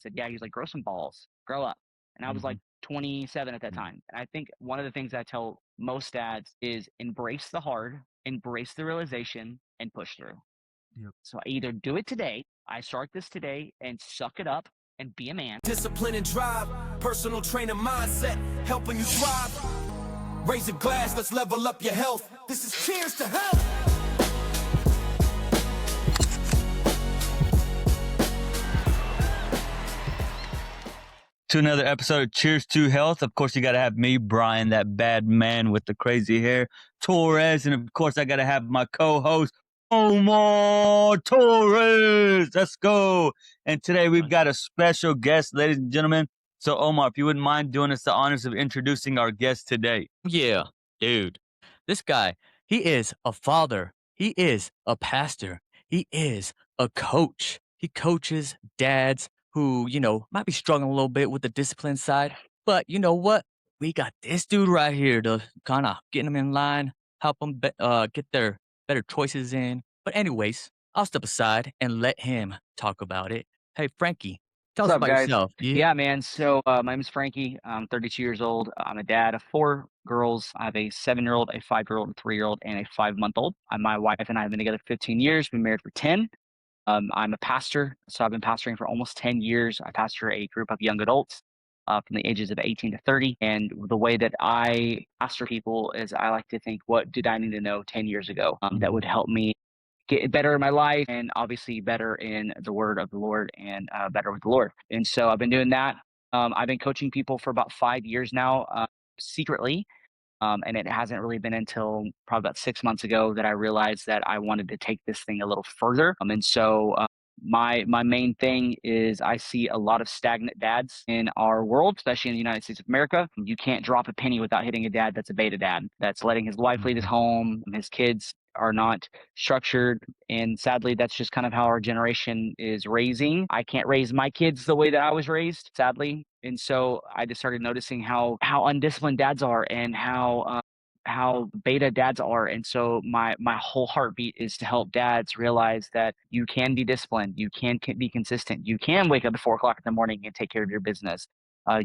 said, yeah, he's like, grow some balls, grow up. And I was like Mhm. 27 at that time. And I think one of the things I tell most dads is embrace the hard, embrace the realization, and push through. Yep. So I either do it today, I start this today and suck it up and be a man. Discipline and drive, personal trainer mindset, helping you thrive. Raise a glass, let's level up your health. This is cheers to health. To another episode of Cheers to Health. Of course, you got to have me, Brian, that bad man with the crazy hair, Torres. And of course, I got to have my co-host, Omar Torres. Let's go. And today we've got a special guest, ladies and gentlemen. So, Omar, if you wouldn't mind doing us the honors of introducing our guest today. Yeah, dude. This guy, he is a father. He is a pastor. He is a coach. He coaches dads who, might be struggling a little bit with the discipline side. But you know what? We got this dude right here to kind of get them in line, help them get their better choices in. But anyways, I'll step aside and let him talk about it. Hey, Frankie, tell What's us up, about guys? yourself. Yeah. Yeah, man. So my name is Frankie. I'm 32 years old. I'm a dad of 4 girls. I have a 7-year-old, a 5-year-old, a 3-year-old, and a 5-month-old. My wife and I have been together 15 years. Been married for 10. I'm a pastor, so I've been pastoring for almost 10 years. I pastor a group of young adults from the ages of 18 to 30. And the way that I pastor people is I like to think, what did I need to know 10 years ago that would help me get better in my life and obviously better in the word of the Lord and better with the Lord. And so I've been doing that. I've been coaching people for about 5 years now, secretly. And it hasn't really been until probably about 6 months ago that I realized that I wanted to take this thing a little further. And so my main thing is I see a lot of stagnant dads in our world, especially in the United States of America. You can't drop a penny without hitting a dad that's a beta dad, that's letting his wife lead his home. His kids are not structured. And sadly, that's just kind of how our generation is raising. I can't raise my kids the way that I was raised, sadly. And so I just started noticing how undisciplined dads are and how beta dads are. And so my whole heartbeat is to help dads realize that you can be disciplined, you can be consistent, you can wake up at 4 o'clock in the morning and take care of your business.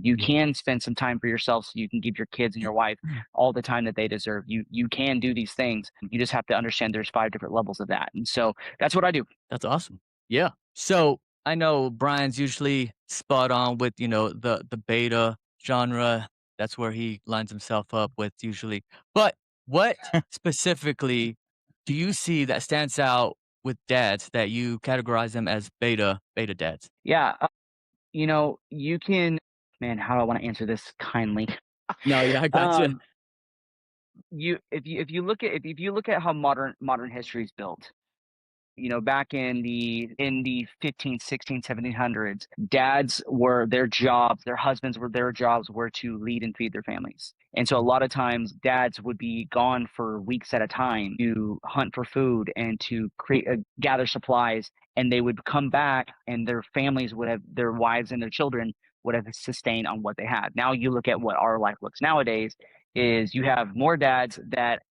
You can spend some time for yourself so you can give your kids and your wife all the time that they deserve. You can do these things. You just have to understand there's 5 different levels of that. And so that's what I do. That's awesome. Yeah. So I know Brian's usually spot on with, the beta genre. That's where he lines himself up with usually. But what specifically do you see that stands out with dads that you categorize them as beta dads? Yeah. You can, man, how do I want to answer this kindly? No, yeah, I gotcha. um, if you look at how modern history is built, back in the 15, 16, 1700s, dads were their jobs, their husbands were their jobs were to lead and feed their families. And so a lot of times dads would be gone for weeks at a time to hunt for food and to gather supplies. And they would come back and their families would have, their wives and their children would have sustained on what they had. Now you look at what our life looks nowadays is you have more dads that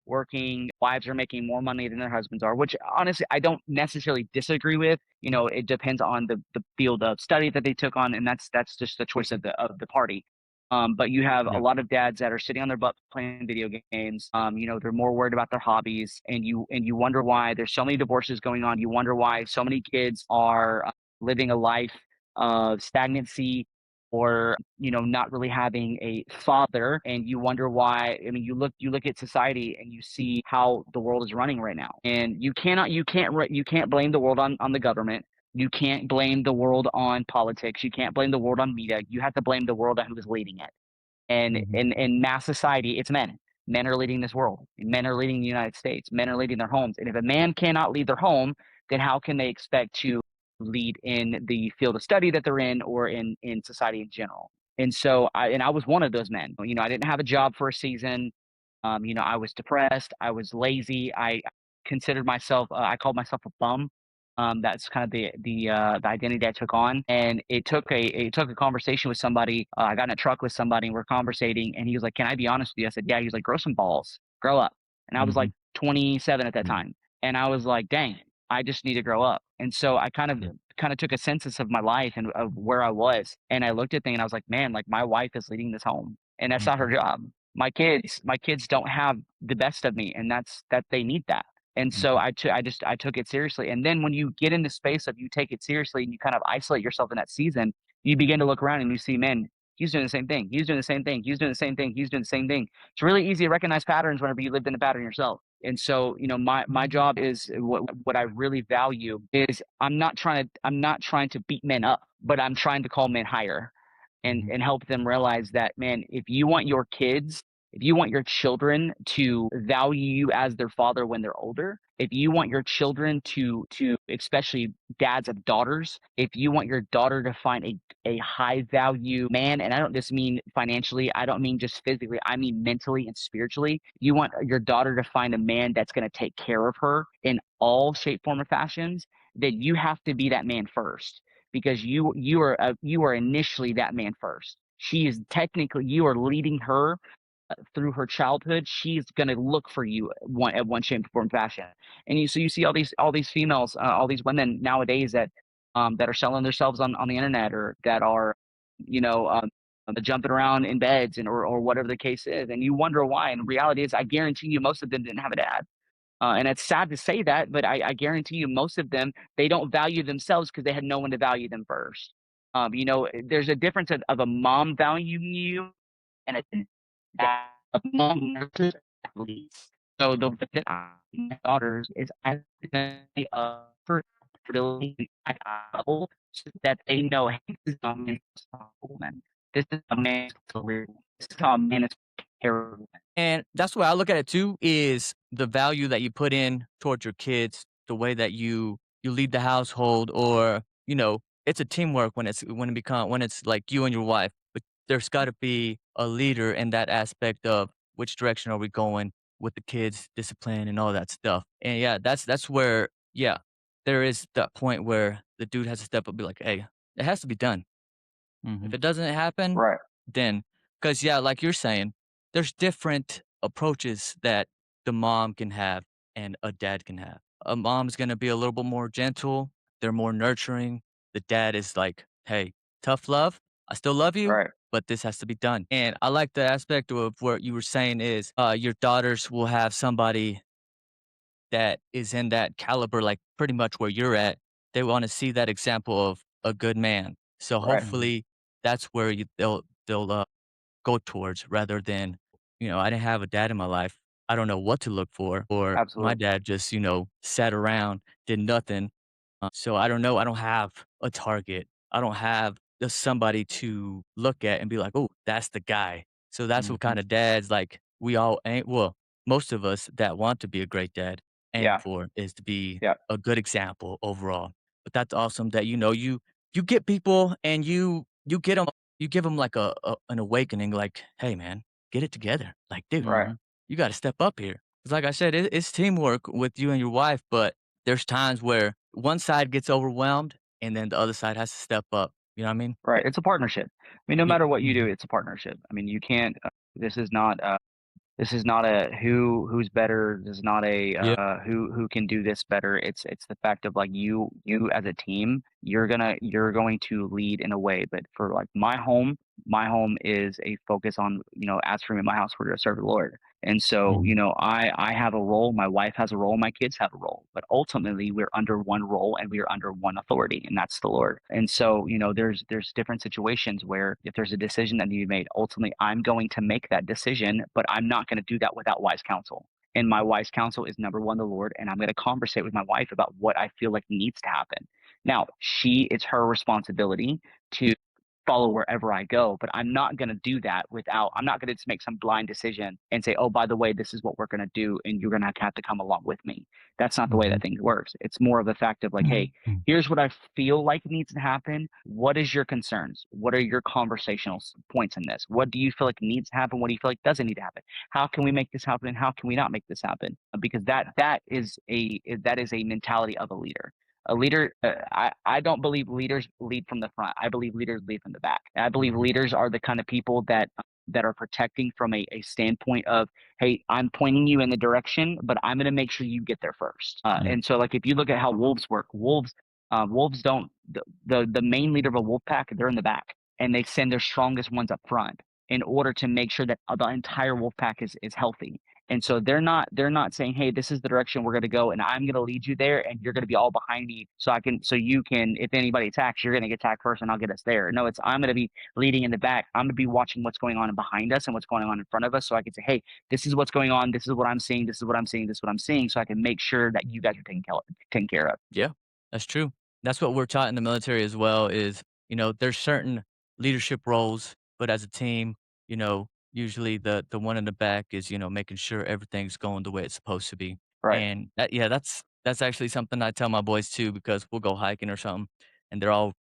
working, wives are making more money than their husbands are, which honestly I don't necessarily disagree with. It depends on the field of study that they took on, and that's just the choice of the party. But you have a Yep. lot of dads that are sitting on their butt playing video games. They're more worried about their hobbies, and you wonder why there's so many divorces going on. You wonder why so many kids are living a life of stagnancy or not really having a father. And you wonder why. I mean, you look at society and you see how the world is running right now, and you can't blame the world on the government. You can't blame the world on politics. You can't blame the world on media. You have to blame the world on who is leading it. And in mass society, it's men. Men are leading this world. Men are leading the United States. Men are leading their homes. And if a man cannot lead their home, then how can they expect to lead in the field of study that they're in or in society in general? And so I was one of those men. I didn't have a job for a season. I was depressed. I was lazy. I considered myself. I called myself a bum. That's kind of the identity I took on, and it took a conversation with somebody. I got in a truck with somebody, and we're conversating, and he was like, "Can I be honest with you?" I said, "Yeah." He was like, "Grow some balls, grow up." And I was like 27 at that time, and I was like, "Dang, I just need to grow up." And so I kind of Yeah. kind of took a census of my life and of where I was, and I looked at things and I was like, man, like my wife is leading this home, and that's not her job. My kids don't have the best of me, and that they need that. And so I took it seriously. And then when you get in the space of you take it seriously and you kind of isolate yourself in that season, you begin to look around and you see, man, he's doing the same thing. He's doing the same thing. He's doing the same thing. He's doing the same thing. It's really easy to recognize patterns whenever you lived in a pattern yourself. And so, my job is what I really value is I'm not trying to beat men up, but I'm trying to call men higher and help them realize that, man, if you want your children to value you as their father when they're older, if you want your children to especially dads of daughters, if you want your daughter to find a high value man, and I don't just mean financially, I don't mean just physically, I mean mentally and spiritually. You want your daughter to find a man that's going to take care of her in all shape, form, or fashions, then you have to be that man first, because you are initially that man first. She is technically, you are leading her through her childhood. She's going to look for you at one shape, form, fashion. And you see all these females, all these women nowadays that are selling themselves on the internet, or that are, jumping around in beds or whatever the case is. And you wonder why. And the reality is, I guarantee you, most of them didn't have a dad. And it's sad to say that, but I guarantee you, most of them, they don't value themselves because they had no one to value them first. There's a difference of a mom valuing you and a dad of mom nurtures athletes. So the way that I see my daughters is I for ability at a level so that they know, hey, this is how a man is a woman. This is how a man is a career woman. This is how a man is a career woman. And that's the way I look at it too, is the value that you put in towards your kids, the way that you lead the household, or, it's a teamwork when it's like you and your wife. But there's gotta be a leader in that aspect of which direction are we going with the kids, discipline and all that stuff. And yeah, that's where, yeah, there is that point where the dude has to step up and be like, hey, it has to be done. If it doesn't happen, Right. then, because yeah, like you're saying, there's different approaches that the mom can have and a dad can have. A mom's gonna be a little bit more gentle, they're more nurturing. The dad is like, hey, tough love. I still love you, Right. but this has to be done. And I like the aspect of what you were saying is your daughters will have somebody that is in that caliber, like pretty much where you're at. They want to see that example of a good man. So Right. hopefully that's where they'll go towards, rather than, I didn't have a dad in my life. I don't know what to look for. Or my Absolutely. dad just, sat around, did nothing. So I don't know. I don't have a target. I don't have just somebody to look at and be like, oh, that's the guy. So that's what kind of dads like we all ain't. Well, most of us that want to be a great dad aim Yeah. for is to be Yeah. a good example overall. But that's awesome that you get people and you get them, you give them like an awakening, like, hey man, get it together. Like, dude, Right. you got to step up here. Cause like I said, it's teamwork with you and your wife, but there's times where one side gets overwhelmed and then the other side has to step up. You know what I mean? Right. It's a partnership. I mean, no Yeah. matter what you do, it's a partnership. I mean, you can't. This is not. This is not a who's better. This is not a Yeah. who can do this better. It's the fact of like you as a team, you're going to lead in a way. But for like my home is a focus on, as for me and my house, we're going to serve the Lord. And so, I have a role, my wife has a role, my kids have a role, but ultimately we're under one role and we are under one authority, and that's the Lord. And so, there's different situations where if there's a decision that needs to be made, ultimately I'm going to make that decision, but I'm not going to do that without wise counsel. And my wise counsel is number one, the Lord, and I'm going to conversate with my wife about what I feel like needs to happen. Now, it's her responsibility to follow wherever I go, but I'm not going to do that I'm not going to just make some blind decision and say, oh, by the way, this is what we're going to do, and you're going to have to come along with me. That's not the way that things works. It's more of the fact of like, hey, here's what I feel like needs to happen. What is your concerns? What are your conversational points in this? What do you feel like needs to happen? What do you feel like doesn't need to happen? How can we make this happen? And how can we not make this happen? Because that is a mentality of a leader. A leader, I don't believe leaders lead from the front. I believe leaders lead from the back. And I believe leaders are the kind of people that are protecting from a standpoint of, hey, I'm pointing you in the direction, but I'm going to make sure you get there first. And so, like, if you look at how wolves work, wolves the main leader of a wolf pack, they're in the back, and they send their strongest ones up front in order to make sure that the entire wolf pack is healthy. And so they're not saying, hey, this is the direction we're going to go, and I'm going to lead you there, and you're going to be all behind me, so you can, if anybody attacks, you're going to get attacked first, and I'll get us there. No, it's I'm going to be leading in the back. I'm going to be watching what's going on behind us and what's going on in front of us, so I can say, hey, this is what's going on. This is what I'm seeing. This is what I'm seeing. This is what I'm seeing, so I can make sure that you guys are taken care of. Yeah, that's true. That's what we're taught in the military as well is, there's certain leadership roles, but as a team, usually the one in the back is, making sure everything's going the way it's supposed to be. Right. And that's actually something I tell my boys too, because we'll go hiking or something and they're all,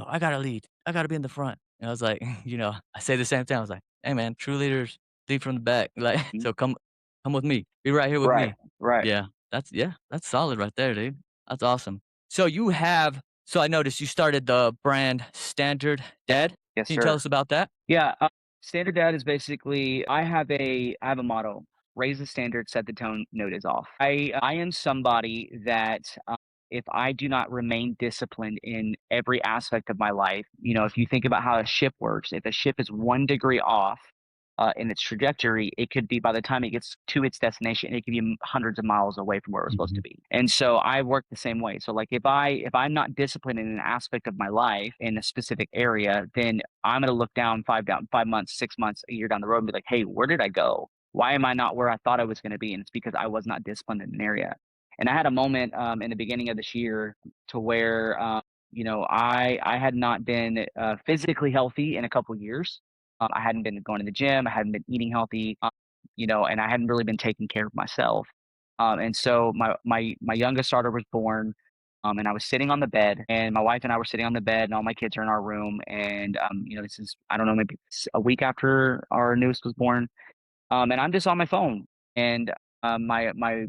I gotta lead. I gotta be in the front. And I was like, I say the same thing. I was like, hey man, true leaders lead from the back. Like, Mhm. so come with me. Be right here with Right. me. Right. That's solid right there, dude. That's awesome. So I noticed you started the brand Standard Dad. Yes, Can you tell sir. us about that? Yeah, standard dad is basically I have a motto: raise the standard, set the tone, note is off. I am somebody that if I do not remain disciplined in every aspect of my life, if you think about how a ship works, if a ship is 1 degree off in its trajectory, it could be by the time it gets to its destination, it could be hundreds of miles away from where it was supposed to Mhm. be. And so I work the same way. So like if I'm not disciplined in an aspect of my life in a specific area, then I'm going to look down 5 months, 6 months, a year down the road and be like, hey, where did I go? Why am I not where I thought I was going to be? And it's because I was not disciplined in an area. And I had a moment in the beginning of this year to where I had not been physically healthy in a couple years. I hadn't been going to the gym. I hadn't been eating healthy, and I hadn't really been taking care of myself. And so my youngest daughter was born, and I was sitting on the bed, and my wife and I were sitting on the bed, and all my kids are in our room. And this is, I don't know, maybe a week after our newest was born. And I'm just on my phone, and my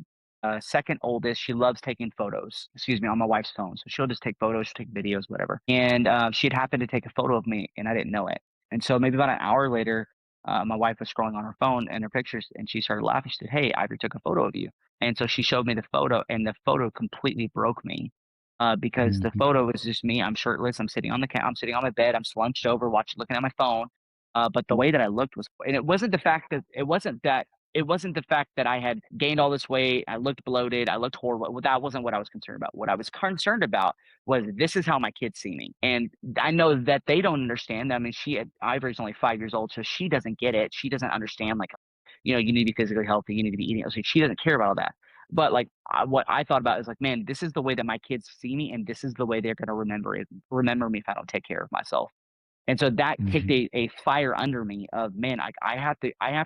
second oldest, she loves taking photos. Excuse me, on my wife's phone, so she'll just take photos, she'll take videos, whatever. And she had happened to take a photo of me, and I didn't know it. And so maybe about an hour later, my wife was scrolling on her phone and her pictures, and she started laughing. She said, "Hey, Ivory took a photo of you." And so she showed me the photo, and the photo completely broke me. Because the Mhm. photo was just me. I'm shirtless. I'm sitting on my bed. I'm slunched over, looking at my phone. But the way that I looked was, and it wasn't the fact that I had gained all this weight. I looked bloated. I looked horrible. Well, that wasn't what I was concerned about. What I was concerned about was this is how my kids see me, and I know that they don't understand. I mean, Ivory's only 5 years old, so she doesn't get it. She doesn't understand like, you need to be physically healthy. You need to be eating. So she doesn't care about all that. But like what I thought about is like, man, this is the way that my kids see me, and this is the way they're going to remember me if I don't take care of myself. And so that kicked Mhm. a fire under me of, man, I have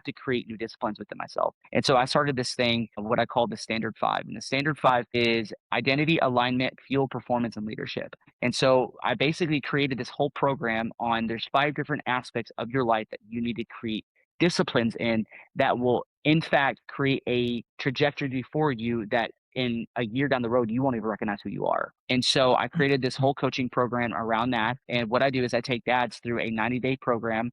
to create new disciplines within myself. And so I started this thing of what I call the Standard Five. And the Standard Five is identity, alignment, fuel, performance, and leadership. And so I basically created this whole program on there's 5 different aspects of your life that you need to create disciplines in that will in fact create a trajectory for you that in a year down the road, you won't even recognize who you are. And so I created this whole coaching program around that. And what I do is I take dads through a 90-day program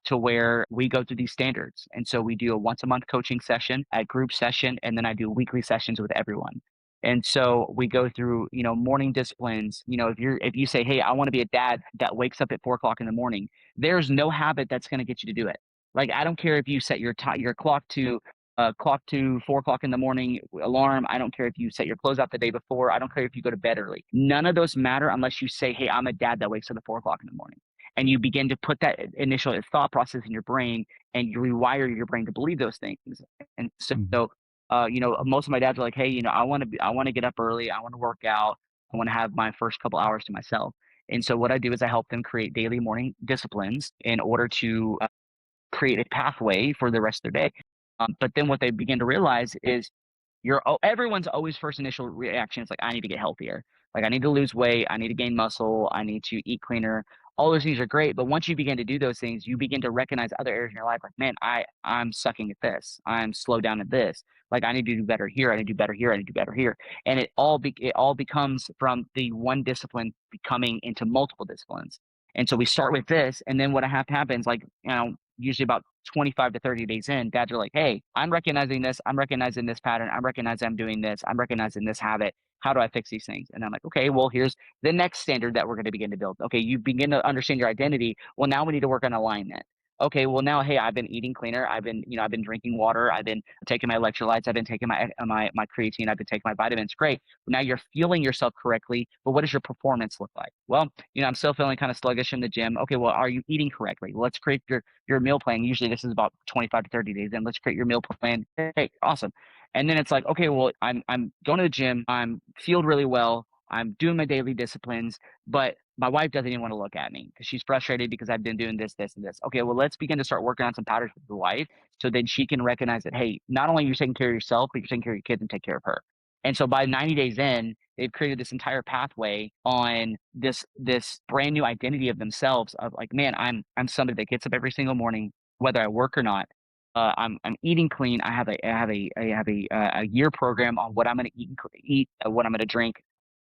to where we go through these standards. And so we do a once a month coaching session, a group session, and then I do weekly sessions with everyone. And so we go through, morning disciplines. If you say, hey, I want to be a dad that wakes up at 4 o'clock in the morning, there's no habit that's going to get you to do it. Like, I don't care if you set your clock to 4 o'clock in the morning alarm. I don't care if you set your clothes out the day before. I don't care if you go to bed early. None of those matter unless you say, hey, I'm a dad that wakes up at 4 o'clock in the morning. And you begin to put that initial thought process in your brain, and you rewire your brain to believe those things. And so, Mhm. most of my dads are like, hey, I want to get up early. I want to work out. I want to have my first couple hours to myself. And so what I do is I help them create daily morning disciplines in order to create a pathway for the rest of their day. But then what they begin to realize is everyone's always first initial reaction is like, I need to get healthier. Like, I need to lose weight. I need to gain muscle. I need to eat cleaner. All those things are great. But once you begin to do those things, you begin to recognize other areas in your life. Like, man, I'm sucking at this. I'm slow down at this. Like, I need to do better here. I need to do better here. I need to do better here. And it all becomes from the one discipline becoming into multiple disciplines. And so we start with this. And then what happens, like, usually about 25 to 30 days in, dads are like, hey, I'm recognizing this. I'm recognizing this pattern. I'm recognizing I'm doing this. I'm recognizing this habit. How do I fix these things? And I'm like, okay, well, here's the next standard that we're going to begin to build. Okay, you begin to understand your identity. Well, now we need to work on alignment. Okay, well now, hey, I've been eating cleaner. I've been drinking water. I've been taking my electrolytes. I've been taking my creatine. I've been taking my vitamins. Great. Now you're fueling yourself correctly, but what does your performance look like? Well, I'm still feeling kind of sluggish in the gym. Okay, well, are you eating correctly? Let's create your meal plan. Usually this is about 25 to 30 days in. Let's create your meal plan. Hey, awesome. And then it's like, okay, well, I'm going to the gym. I'm fueled really well. I'm doing my daily disciplines, but my wife doesn't even want to look at me because she's frustrated because I've been doing this, this, and this. Okay, well, let's begin to start working on some patterns with the wife so then she can recognize that, hey, not only you're taking care of yourself, but you're taking care of your kids and take care of her. And so by 90 days in, they've created this entire pathway on this brand new identity of themselves of like, man, I'm somebody that gets up every single morning, whether I work or not. I'm eating clean. I have a year program on what I'm going to eat, what I'm going to drink,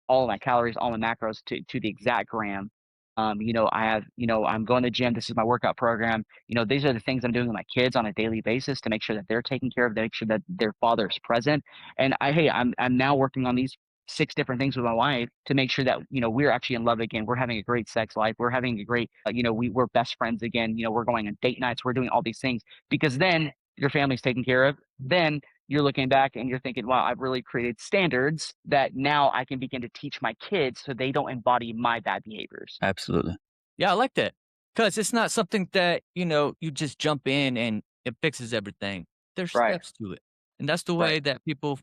all of my calories, all my macros to the exact gram. I'm going to the gym. This is my workout program. These are the things I'm doing with my kids on a daily basis to make sure that they're taken care of, to make sure that their father is present. And I'm now working on these 6 different things with my wife to make sure that, we're actually in love again. We're having a great sex life. We're having a great, we're best friends again. We're going on date nights. We're doing all these things because then your family's taken care of. Then you're looking back and you're thinking, wow, I've really created standards that now I can begin to teach my kids so they don't embody my bad behaviors. Absolutely. Yeah, I like that because it's not something that, you just jump in and it fixes everything. There's Right, steps to it. And that's the right, way that people,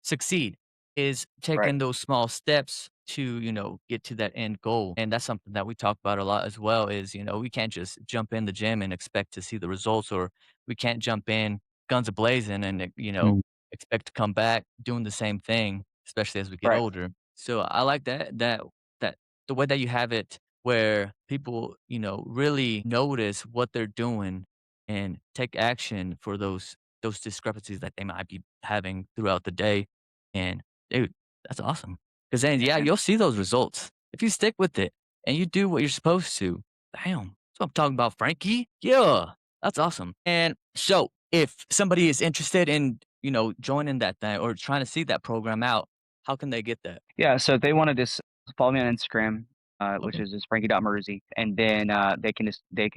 succeed is right, taking those small steps to, get to that end goal. And that's something that we talk about a lot as well is, we can't just jump in the gym and expect to see the results, or we can't jump in guns a blazing and, Mm. expect to come back doing the same thing, especially as we get right. older. So I like that the way that you have it where people, really notice what they're doing and take action for those discrepancies that they might be having throughout the day. And dude, that's awesome. Because then, Yeah, yeah, man. you'll see those results if you stick with it and you do what you're supposed to. Damn, that's what I'm talking about, Frankie. Yeah, that's awesome. And so, if somebody is interested in, joining that thing or trying to see that program out, how can they get that? Yeah, so if they want to just follow me on Instagram, which Okay. is just Frankie.Maruzzi, and then they can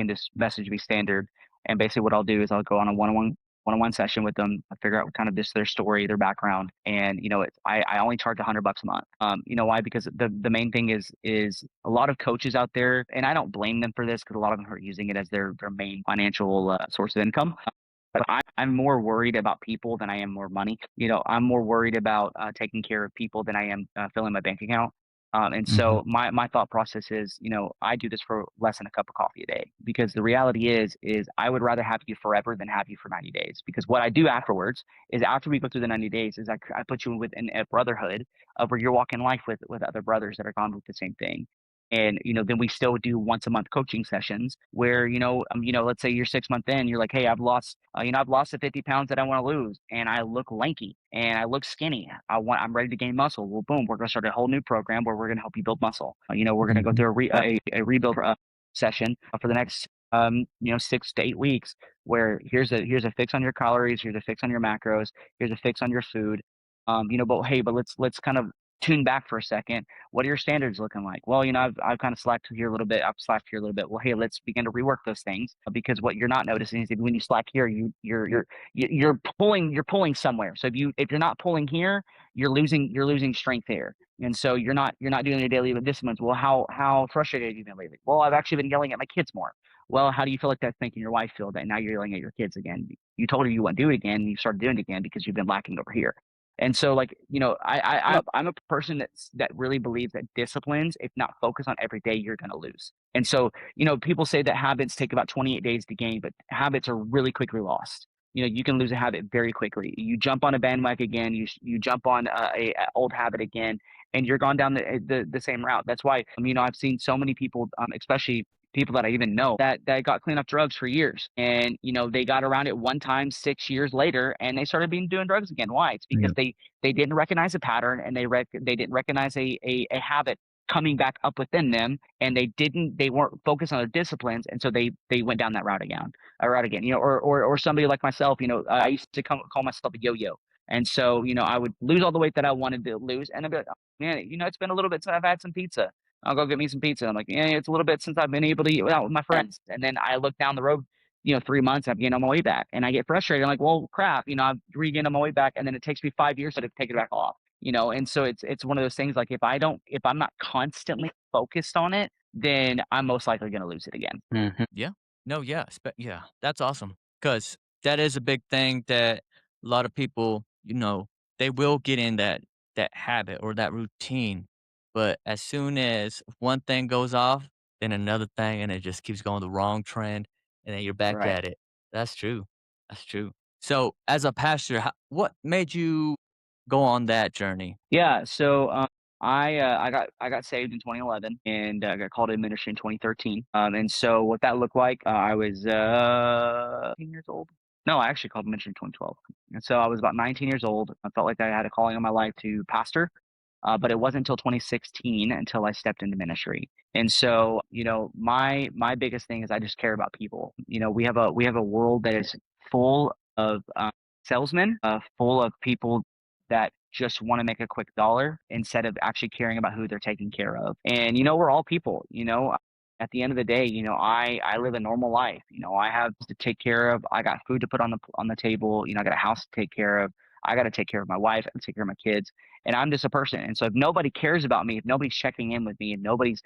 just message me standard. And basically what I'll do is I'll go on a one-on-one session with them. I figure out kind of just their story, their background, and I only charge $100 a month. You know why? Because the main thing is a lot of coaches out there, and I don't blame them for this because a lot of them are using it as their main financial source of income. But I'm more worried about people than I am more money. I'm more worried about taking care of people than I am filling my bank account. And Mhm. so my thought process is, I do this for less than a cup of coffee a day because the reality is I would rather have you forever than have you for 90 days. Because what I do afterwards is after we go through the 90 days is I put you within a brotherhood of where you're walking life with other brothers that are gone with the same thing. And then we still do once a month coaching sessions where let's say you're 6 months in, you're like, hey, I've lost the 50 pounds that I want to lose, and I look lanky and I look skinny. I'm ready to gain muscle. Well, boom, we're gonna start a whole new program where we're gonna help you build muscle. We're gonna go Mhm. through a rebuild session for the next 6 to 8 weeks where here's a fix on your calories, here's a fix on your macros, here's a fix on your food. But hey, but let's kind of tune back for a second. What are your standards looking like? Well, I've kind of slacked here a little bit. I've slacked here a little bit. Well, hey, let's begin to rework those things because what you're not noticing is that when you slack here, you're pulling somewhere. So if you're not pulling here, you're losing strength there. And so you're not doing your daily disciplines. Well, how frustrated have you been lately? Well, I've actually been yelling at my kids more. Well, how do you feel like that's making your wife feel that now you're yelling at your kids again? You told her you wouldn't do it again, and you started doing it again because you've been lacking over here. And so, like, Yep. I'm a person that really believes that disciplines, if not focused on every day, you're going to lose. And so, people say that habits take about 28 days to gain, but habits are really quickly lost. You can lose a habit very quickly. You jump on a bandwagon again, you jump on a old habit again, and you're gone down the same route. That's why, I've seen so many people, especially people that I even know that got clean up drugs for years. And, they got around it one time 6 years later and they started being doing drugs again. Why? It's because Yeah. they didn't recognize a pattern and they didn't recognize a habit coming back up within them, and they weren't focused on their disciplines, and so they went down that route again, or somebody like myself, I used to call myself a yo-yo. And so, I would lose all the weight that I wanted to lose, and I'd be like, "Oh, man, it's been a little bit since I've had some pizza. I'll go get me some pizza." I'm like, "Yeah, it's a little bit since I've been able to eat out with my friends." And then I look down the road, 3 months, I've gained all my weight back, and I get frustrated. I'm like, "Well, crap, I've regained all my weight back, and then it takes me 5 years to take it back off." And so it's one of those things, like, if I'm not constantly focused on it, then I'm most likely going to lose it again. Mhm. Yeah. No, yeah, yeah, that's awesome. Cause that is a big thing that a lot of people, they will get in that habit or that routine, but as soon as one thing goes off, then another thing, and it just keeps going the wrong trend, and then you're back Right. at it. That's true. That's true. So, as a pastor, what made you go on that journey? Yeah. So I got saved in 2011, and I got called to ministry in 2013. And so what that looked like, I was 18 years old. No, I actually called ministry in 2012. And so I was about 19 years old. I felt like I had a calling on my life to pastor. But it wasn't until 2016 until I stepped into ministry. And so, my biggest thing is I just care about people. We have a world that is full of salesmen, full of people that just want to make a quick dollar instead of actually caring about who they're taking care of. And we're all people. At the end of the day, I live a normal life. I have to take care of. I got food to put on the table. I got a house to take care of. I got to take care of my wife. I got to take care of my kids, and I'm just a person. And so if nobody cares about me, if nobody's checking in with me, if nobody's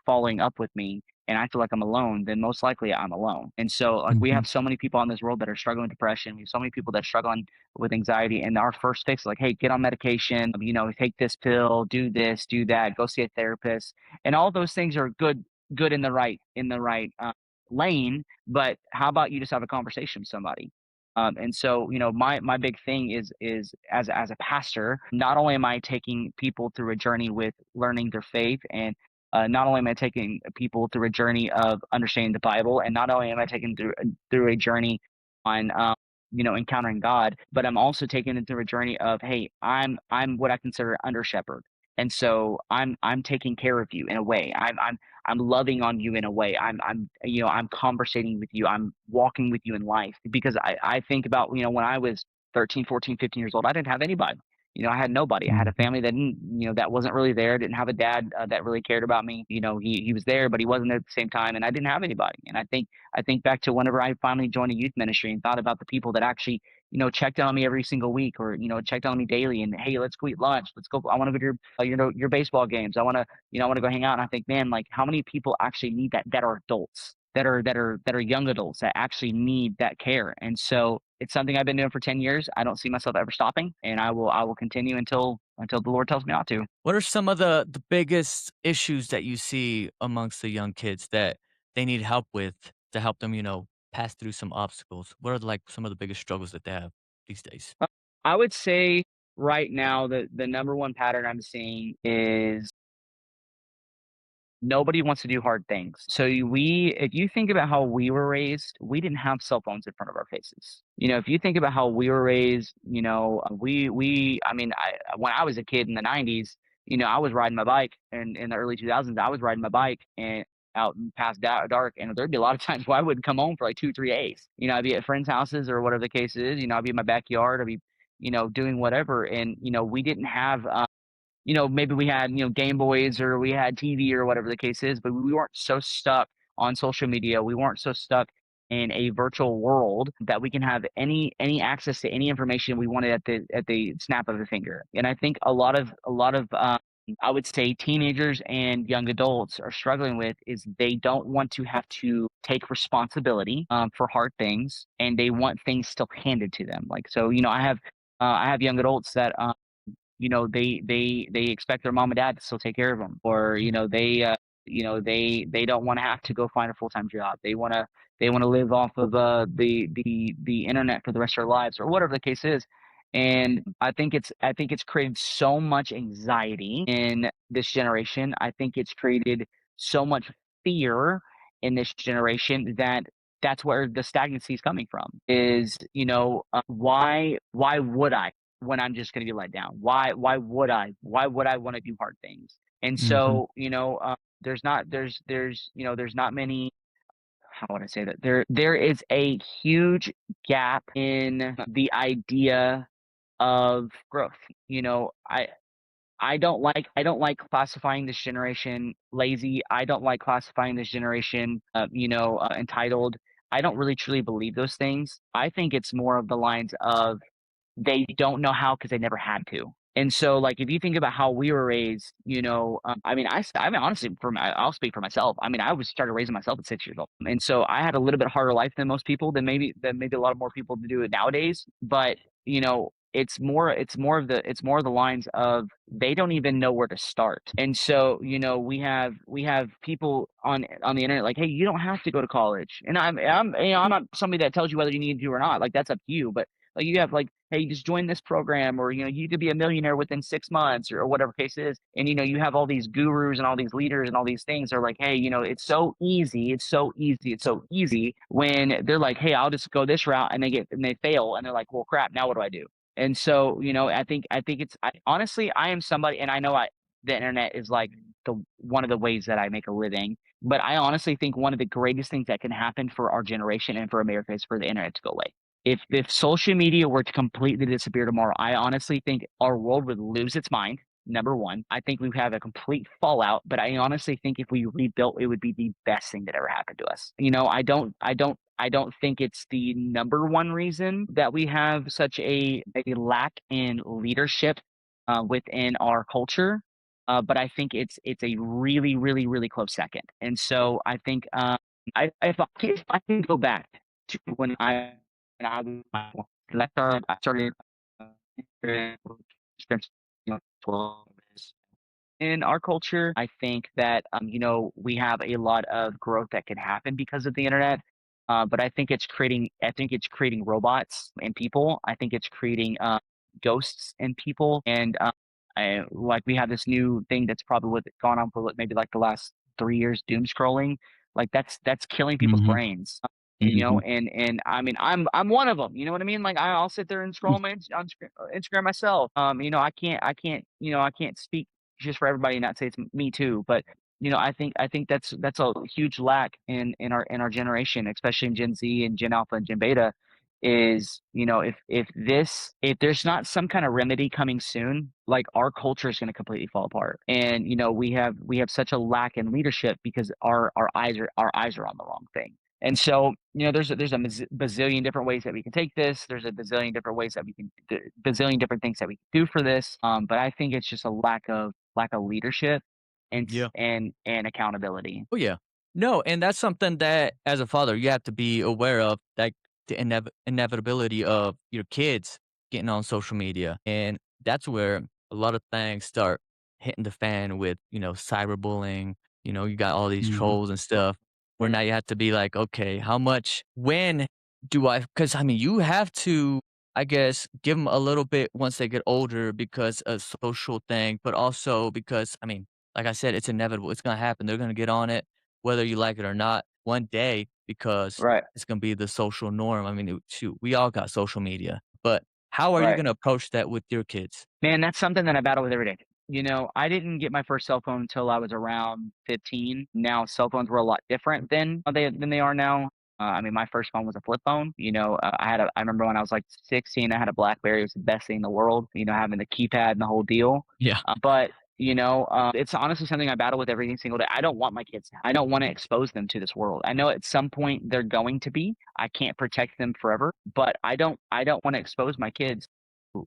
following up with me, and I feel like I'm alone, then most likely I'm alone. And so, like, we Mhm. have so many people in this world that are struggling with depression. We have so many people that are struggling with anxiety, and our first fix is like, hey, get on medication. Take this pill, do this, do that, go see a therapist, and all those things are good in the right lane. But how about you just have a conversation with somebody? And so, my big thing is as a pastor, not only am I taking people through a journey with learning their faith, and not only am I taking people through a journey of understanding the Bible, and not only am I taking through a journey on encountering God, but I'm also taking them through a journey of, hey, I'm what I consider under shepherd. And so I'm taking care of you in a way. I'm loving on you in a way. I'm conversating with you. I'm walking with you in life, because I think about, when I was 13, 14, 15 years old, I didn't have anybody. I had nobody. I had a Mhm. family that didn't, that wasn't really there. Didn't have a dad that really cared about me. He was there, but he wasn't there at the same time, and I didn't have anybody. And I think back to whenever I finally joined a youth ministry and thought about the people that actually, checked on me every single week, or checked on me daily, and, hey, let's go eat lunch. Let's go. I want to go to your baseball games. I want to go hang out. And I think, man, like, how many people actually need that are adults, that are young adults, that actually need that care. And so it's something I've been doing for 10 years. I don't see myself ever stopping, and I will continue until the Lord tells me not to. What are some of the biggest issues that you see amongst the young kids that they need help with to help them, pass through some obstacles? What are like some of the biggest struggles that they have these days? Uh, I would say right now the number one pattern I'm seeing is nobody wants to do hard things. So if you think about how we were raised, we didn't have cell phones in front of our faces. If you think about how we were raised, I mean, when I was a kid in the '90s, I was riding my bike, and in the early 2000s, I was riding my bike and out past dark, and there'd be a lot of times where I wouldn't come home for like 2, 3 days. I'd be at friends' houses or whatever the case is. I'd be in my backyard. I'd be, doing whatever, and we didn't have maybe we had, Game Boys, or we had TV, or whatever the case is, but we weren't so stuck on social media. We weren't so stuck in a virtual world that we can have any access to any information we wanted at the snap of a finger. And I think a lot of I would say teenagers and young adults are struggling with is they don't want to have to take responsibility for hard things, and they want things still handed to them. Like, so, I have young adults that they expect their mom and dad to still take care of them, or they don't want to have to go find a full-time job. They want to live off of the internet for the rest of their lives, or whatever the case is. And I think it's created so much anxiety in this generation. I think it's created so much fear in this generation, that's where the stagnancy is coming from. Is, why would I, when I'm just going to be let down? Why would I want to do hard things? And Mhm. so, there's not many, how would I say that? There is a huge gap in the idea of growth. You know, I don't like classifying this generation lazy. I don't like classifying this generation, entitled. I don't really truly believe those things. I think it's more of the lines of they don't know how because they never had to. And so, like, if you think about how we were raised, I mean, honestly, I'll speak for myself. I mean, I was started raising myself at 6 years old, and so I had a little bit harder life than most people, than maybe a lot of more people do it nowadays. But it's more of the lines of they don't even know where to start. And so, we have people on the internet like, hey, you don't have to go to college, and I'm not somebody that tells you whether you need to or not. Like that's up to you, but like you have like, hey, just join this program, or you could be a millionaire within 6 months, or whatever case it is. And you have all these gurus and all these leaders and all these things are like, hey, it's so easy, it's so easy, it's so easy, when they're like, hey, I'll just go this route, and they fail, and they're like, well, crap, now what do I do? And so, I think honestly, I am somebody, and I know the internet is like the one of the ways that I make a living. But I honestly think one of the greatest things that can happen for our generation and for America is for the internet to go away. If social media were to completely disappear tomorrow, I honestly think our world would lose its mind. Number one, I think we would have a complete fallout. But I honestly think if we rebuilt, it would be the best thing that ever happened to us. I don't think it's the number one reason that we have such a lack in leadership within our culture. But I think it's a really, really, really close second. And so I think if I can go back to when I was I started spent 12 years in our culture. I think that we have a lot of growth that can happen because of the internet. But I think it's creating robots and people. I think it's creating ghosts and people. And like we have this new thing that's probably gone on for maybe like the last 3 years, doom scrolling. Like that's killing people's Mhm. brains. Mhm. And I mean, I'm one of them. You know what I mean? Like I'll sit there and scroll on Instagram myself. I can't speak just for everybody, not say it's me too, but I think that's a huge lack in our generation, especially in Gen Z and Gen Alpha and Gen Beta, is if there's not some kind of remedy coming soon, like our culture is going to completely fall apart. And we have such a lack in leadership because our eyes are on the wrong thing. And so, there's a bazillion different ways that we can take this. There's a bazillion different ways that bazillion different things that we can do for this. But I think it's just a lack of leadership Yeah. and accountability. Oh, yeah. No, and that's something that as a father, you have to be aware of, like the inevitability of your kids getting on social media. And that's where a lot of things start hitting the fan with, cyberbullying. You got all these Mhm. trolls and stuff where now you have to be like, okay, when do I, because I mean, you have to, I guess, give them a little bit once they get older because a social thing, but also because, I mean, like I said, it's inevitable. It's gonna happen. They're gonna get on it, whether you like it or not, one day because Right. it's gonna be the social norm. I mean, shoot, we all got social media, but how are you Right. gonna approach that with your kids? Man, that's something that I battle with every day. I didn't get my first cell phone until I was around 15. Now, cell phones were a lot different than they are now. I mean, my first phone was a flip phone. I remember when I was like 16, I had a BlackBerry. It was the best thing in the world. Having the keypad and the whole deal. Yeah. But it's honestly something I battle with every single day. I don't want my kids. I don't want to expose them to this world. I know at some point they're going to be. I can't protect them forever, but I don't. I don't want to expose my kids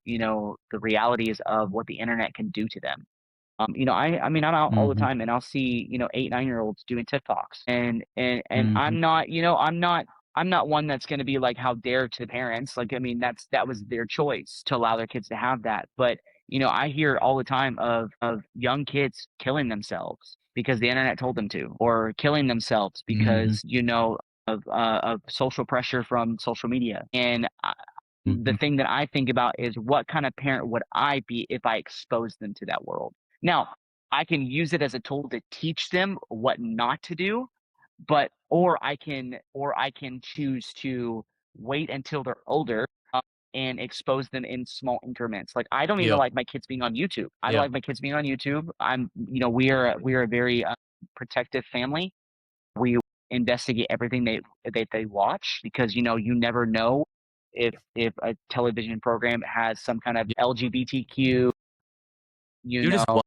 the realities of what the internet can do to them. I mean, I'm out all the Mhm. time and I'll see, 8, 9 year olds doing TikToks and Mhm. I'm not one that's going to be like, how dare to the parents. Like, I mean, that was their choice to allow their kids to have that. But, I hear all the time of young kids killing themselves because the internet told them to, or killing themselves Mhm. because, of social pressure from social media. And the Mhm. thing that I think about is what kind of parent would I be if I exposed them to that world? Now, I can use it as a tool to teach them what not to do, but or I can choose to wait until they're older and expose them in small increments. Like I don't even Yep. like my kids being on YouTube. I don't Yeah. like my kids being on YouTube. We are a very protective family. We investigate everything they watch because you never know if a television program has some kind of Yeah. LGBTQ, you Dude is know, wild.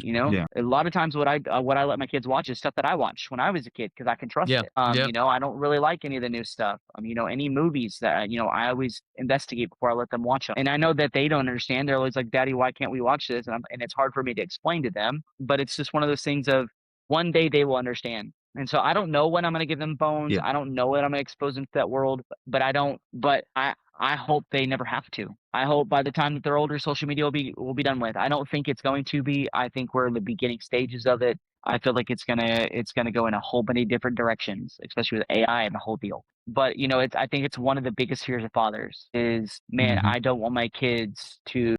Yeah. a lot of times what I let my kids watch is stuff that I watched when I was a kid because I can trust Yeah. it. Yeah. I don't really like any of the new stuff. Any movies that I always investigate before I let them watch them. And I know that they don't understand. They're always like, "Daddy, why can't we watch this?" And it's hard for me to explain to them. But it's just one of those things of one day they will understand. And so I don't know when I'm going to give them phones. Yeah. I don't know when I'm going to expose them to that world. But I don't. But I hope they never have to. I hope by the time that they're older, social media will be done with. I don't think it's going to be. I think we're in the beginning stages of it. I feel like it's gonna go in a whole many different directions, especially with AI and the whole deal. But I think it's one of the biggest fears of fathers is, man, Mhm. I don't want my kids to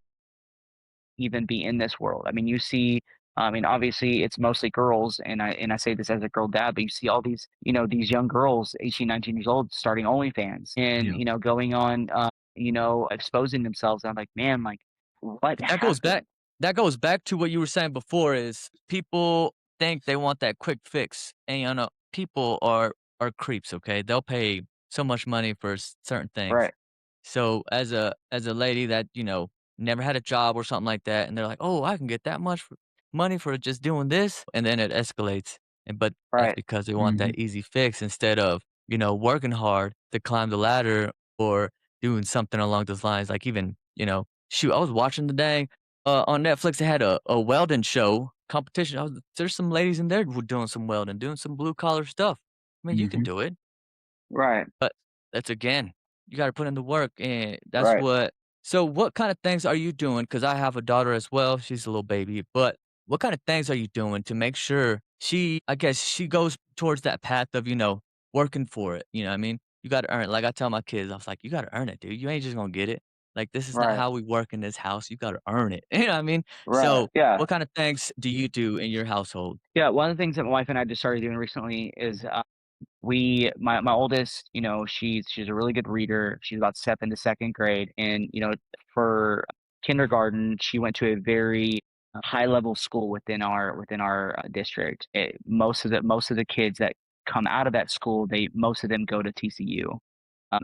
even be in this world. I mean, you see, obviously it's mostly girls, and I say this as a girl dad, but you see all these young girls, 18, 19 years old, starting OnlyFans and Yeah. going on, exposing themselves. And I'm like, man, like, what That goes back happened? that goes back to what you were saying before is people think they want that quick fix, and, people are creeps, okay? They'll pay so much money for certain things. Right, So, as a lady that, never had a job or something like that, and they're like, "Oh, I can get that much money for just doing this," and then it escalates, but that's right, because they want Mhm. that easy fix instead of, working hard to climb the ladder or doing something along those lines, like even, shoot, I was watching today, on Netflix, they had a welding show competition. There's some ladies in there who were doing some welding, doing some blue collar stuff. I mean, you can Mhm. do it, right, but that's again, you gotta put in the work, and that's right. what so what kinda things are you doing? Because I have a daughter as well, she's a little baby, but what kinda things are you doing to make sure I guess she goes towards that path of, working for it, you know what I mean? You gotta earn it. Like I tell my kids, I was like, "You gotta earn it, dude. You ain't just gonna get it. Like, this is not Right, how we work in this house. You gotta earn it." You know what I mean? right. So, Yeah, what kinda things do you do in your household? yeah. One of the things that my wife and I just started doing recently is my oldest, she's a really good reader. She's about step into second grade, and for kindergarten, she went to a very high level school within our district. Most of the kids that come out of that school, most of them go to TCU.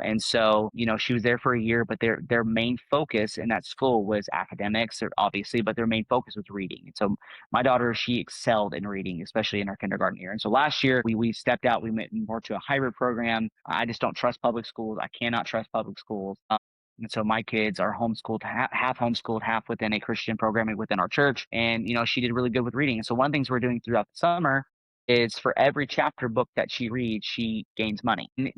And so, she was there for a year, but their main focus in that school was academics, obviously, but their main focus was reading. And so, my daughter, she excelled in reading, especially in her kindergarten year. And so, last year we stepped out. We went more to a hybrid program. I just don't trust public schools. I cannot trust public schools. And so my kids are homeschooled, half homeschooled, half within a Christian programming within our church. And she did really good with reading. And so one of the things we're doing throughout the summer is for every chapter book that she reads, she gains money. And,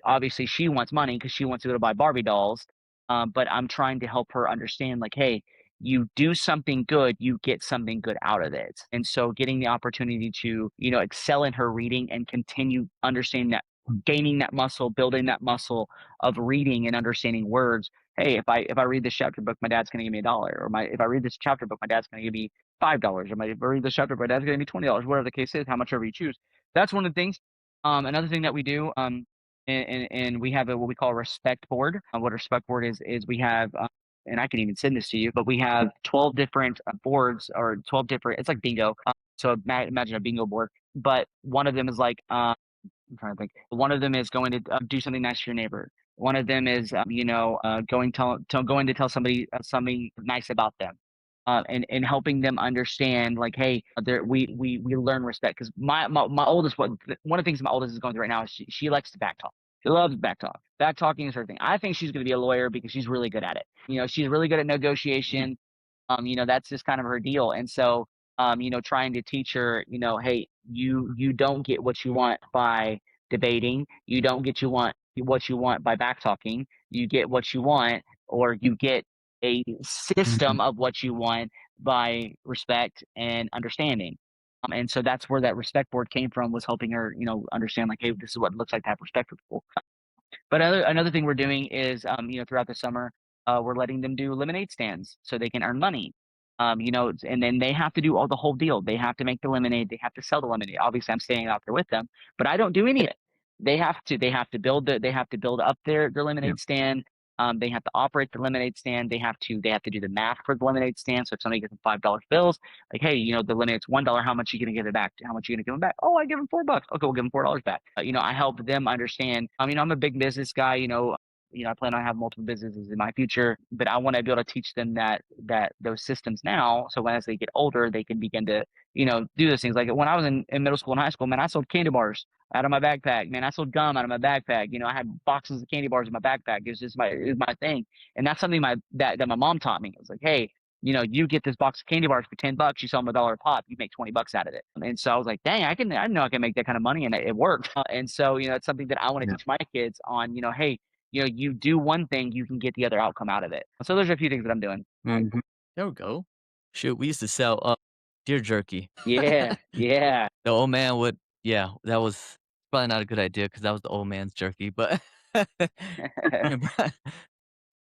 obviously she wants money because she wants to go to buy Barbie dolls. But I'm trying to help her understand, like, hey, you do something good, you get something good out of it. And so getting the opportunity to, excel in her reading and continue understanding that, gaining that muscle, building that muscle of reading and understanding words. Hey, if I read this chapter book, my dad's gonna give me $1. Or if I read this chapter book, my dad's gonna give me $5. Or if I read this chapter book, my dad's gonna give me $20. Whatever the case is, how much ever you choose. That's one of the things. Another thing that we do, and we have what we call a respect board. What a respect board is we have, and I can even send this to you, but we have 12 different boards or 12 different. It's like bingo. So imagine a bingo board, but one of them is like I'm trying to think. One of them is going to do something nice to your neighbor. One of them is, going to tell somebody something nice about them, and helping them understand, like, hey, we learn respect because my oldest one of the things my oldest is going through right now is she likes to back talk. She loves back talk. Back talking is her thing. I think she's going to be a lawyer because she's really good at it. She's really good at negotiation. That's just kind of her deal. And so, trying to teach her, hey, you don't get what you want by debating. You don't get what you want by back talking. You get what you want, or you get a Mhm. system of what you want by respect and understanding. And so that's where that respect board came from, was helping her, understand, like, hey, this is what it looks like to have respect for people. But another thing we're doing is, throughout the summer, we're letting them do lemonade stands so they can earn money. And then they have to do all the whole deal. They have to make the lemonade. They have to sell the lemonade. Obviously, I'm staying out there with them, but I don't do any of it. They have to build up their Yeah. lemonade stand. They have to operate the lemonade stand. They have to do the math for the lemonade stand. So if somebody gives them $5 bills, like, hey, the lemonade's $1, how much are you gonna give it back? How much are you gonna give them back? Oh, I give them $4. Okay, we'll give them $4 back. I help them understand. I'm a big business guy. I plan on having multiple businesses in my future, but I want to be able to teach them that those systems now. So as they get older, they can begin to do those things. Like when I was in middle school and high school, man, I sold candy bars out of my backpack. Man, I sold gum out of my backpack. I had boxes of candy bars in my backpack. It was my thing. And that's something that my mom taught me. It was like, hey, you get this box of candy bars for $10, you sell them $1 a pop, you make $20 out of it. And so I was like, dang, I know I can make that kind of money, and it worked. And so, it's something that I want to Yeah. teach my kids on, hey, you do one thing, you can get the other outcome out of it. So those are a few things that I'm doing. Mhm. There we go. Shoot, we used to sell deer jerky. Yeah. Yeah. The old man would, yeah, that was probably not a good idea because that was the old man's jerky, but